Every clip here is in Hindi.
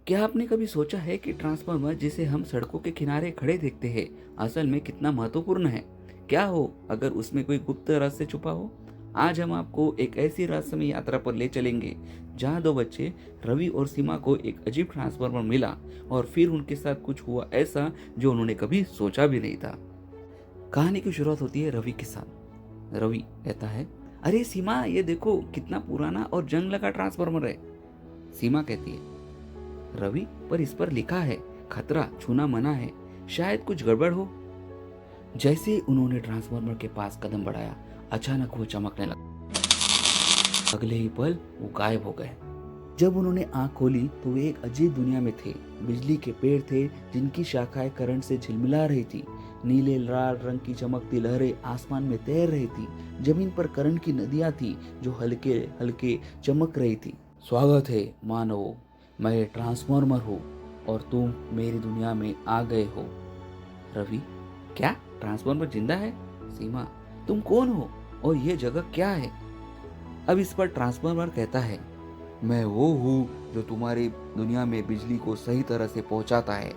क्या आपने कभी सोचा है कि ट्रांसफार्मर जिसे हम सड़कों के किनारे खड़े देखते हैं असल में कितना महत्वपूर्ण है? क्या हो अगर उसमें कोई गुप्त रहस्य छुपा हो? आज हम आपको एक ऐसी रहस्यमय यात्रा पर ले चलेंगे जहां दो बच्चे रवि और सीमा को एक अजीब ट्रांसफार्मर मिला और फिर उनके साथ कुछ हुआ ऐसा जो उन्होंने कभी सोचा भी नहीं था। कहानी की शुरुआत होती है रवि के साथ। रवि कहता है, अरे सीमा, ये देखो कितना पुराना और जंग लगा ट्रांसफार्मर है। सीमा कहती है, रवि, पर इस पर लिखा है खतरा, छूना मना है, शायद कुछ गड़बड़ हो। जैसे उन्होंने ट्रांसफार्मर के पास कदम बढ़ाया, अचानक वो चमकने लगा। अगले ही पल वो गायब हो गए। जब उन्होंने आंख खोली तो वे एक अजीब दुनिया में थे। बिजली के पेड़ थे जिनकी शाखाएं करंट से झिलमिला रही थी। नीले लाल रंग की चमकती लहरें आसमान में तैर रही थी। जमीन पर करंट की नदियां थी जो हल्के हल्के चमक रही थी। स्वागत है मानवों, मैं ट्रांसफार्मर हूँ और तुम मेरी दुनिया में आ गए हो। रवि, क्या ट्रांसफार्मर जिंदा है? सीमा, तुम कौन हो और ये जगह क्या है? अब इस पर ट्रांसफार्मर कहता है, मैं वो हूँ जो तुम्हारी दुनिया में बिजली को सही तरह से पहुंचाता है।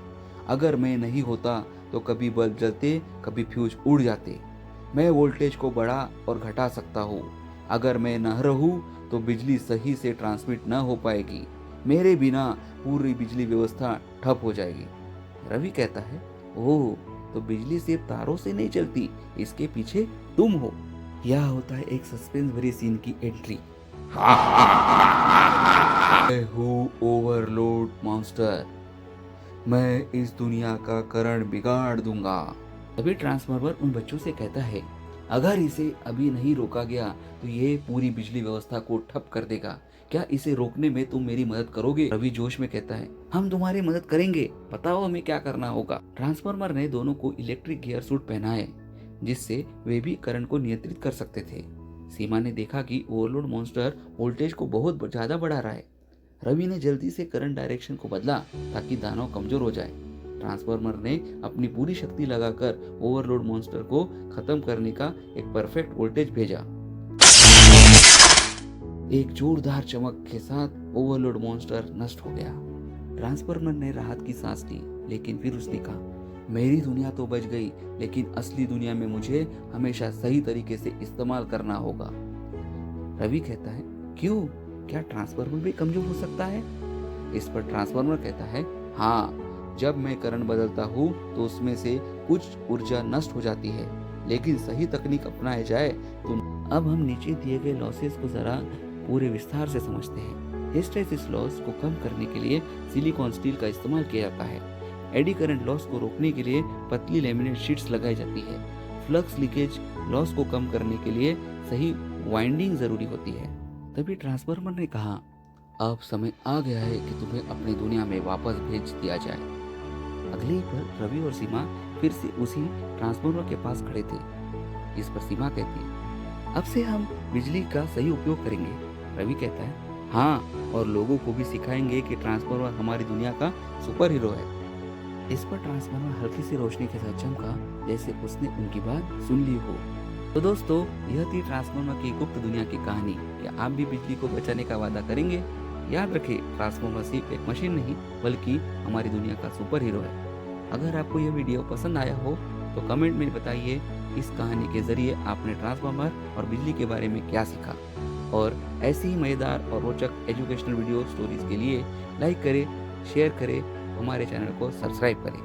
अगर मैं नहीं होता तो कभी बल्ब जलते, कभी फ्यूज उड़ जाते। मैं वोल्टेज को बढ़ा और घटा सकता हूँ। अगर मैं न रहूँ तो बिजली सही से ट्रांसमिट न हो पाएगी। मेरे बिना पूरी बिजली व्यवस्था ठप हो जाएगी। रवि कहता है, ओह, तो बिजली सिर्फ तारों से नहीं चलती, इसके पीछे तुम हो। यह होता है एक सस्पेंस भरी सीन की एंट्री। मैं हूँ ओवरलोड मॉन्स्टर, मैं इस दुनिया का करंट बिगाड़ दूंगा। तभी ट्रांसफार्मर उन बच्चों से कहता है, अगर इसे अभी नहीं रोका गया तो ये पूरी बिजली व्यवस्था को ठप कर देगा। क्या इसे रोकने में तुम मेरी मदद करोगे? रवि जोश में कहता है, हम तुम्हारी मदद करेंगे, बताओ हमें क्या करना होगा। ट्रांसफार्मर ने दोनों को इलेक्ट्रिक गियर सूट पहनाए जिससे वे भी करंट को नियंत्रित कर सकते थे। सीमा ने देखा कि ओवरलोड मॉन्स्टर वोल्टेज को बहुत ज्यादा बढ़ा रहा है। रवि ने जल्दी से करंट डायरेक्शन को बदला ताकि दानव कमजोर हो जाए। ट्रांसफार्मर ने अपनी पूरी शक्ति लगाकर ओवरलोड मॉन्स्टर को खत्म करने का एक परफेक्ट वोल्टेज भेजा। एक जोरदार चमक के साथ ओवरलोड मॉन्स्टर नष्ट हो गया। ट्रांसफार्मर ने राहत की सांस ली, लेकिन फिर उसने कहा, मेरी दुनिया तो बच गई, लेकिन असली दुनिया में मुझे हमेशा सही तरीके से इस्तेमाल करना होगा। रवि कहता है, क्यों, क्या ट्रांसफार्मर भी कमजोर हो सकता है? इस पर ट्रांसफार्मर कहता है, हाँ, जब मैं करंट बदलता हूँ तो उसमें से कुछ ऊर्जा नष्ट हो जाती है, लेकिन सही तकनीक अपनाई जाए तो। अब हम नीचे दिए गए लॉसेस को जरा पूरे विस्तार से समझते हैं। हिस्टैरिसीस लॉस को कम करने के लिए सिलिकॉन स्टील का इस्तेमाल किया जाता है। एडी करंट लॉस को रोकने के लिए पतली लेमिनेट शीट्स लगाई जाती है। फ्लक्स लीकेज लॉस को कम करने के लिए सही वाइंडिंग जरूरी होती है। तभी ट्रांसफार्मर ने कहा, अब समय आ गया है कि तुम्हें अपनी दुनिया में वापस भेज दिया जाए। अगले ही पल रवि और सीमा फिर से उसी ट्रांसफार्मर के पास खड़े थे। इस पर सीमा कहती है, अब से हम बिजली का सही उपयोग करेंगे। रवि कहता है, हाँ, और लोगों को भी सिखाएंगे कि ट्रांसफार्मर हमारी दुनिया का सुपर हीरो है। इस पर ट्रांसफार्मर हल्की सी रोशनी के साथ चमका, जैसे उसने उनकी बात सुन ली हो। तो दोस्तों, यह थी ट्रांसफार्मर की गुप्त दुनिया की कहानी। क्या आप भी बिजली को बचाने का वादा करेंगे? याद रखें, ट्रांसफार्मर सिर्फ एक मशीन नहीं बल्कि हमारी दुनिया का सुपर हीरो है। अगर आपको यह वीडियो पसंद आया हो तो कमेंट में बताइए इस कहानी के जरिए आपने ट्रांसफार्मर और बिजली के बारे में क्या सीखा। और ऐसी ही मजेदार और रोचक एजुकेशनल वीडियो स्टोरीज के लिए लाइक करें, शेयर करें, हमारे चैनल को सब्सक्राइब करें।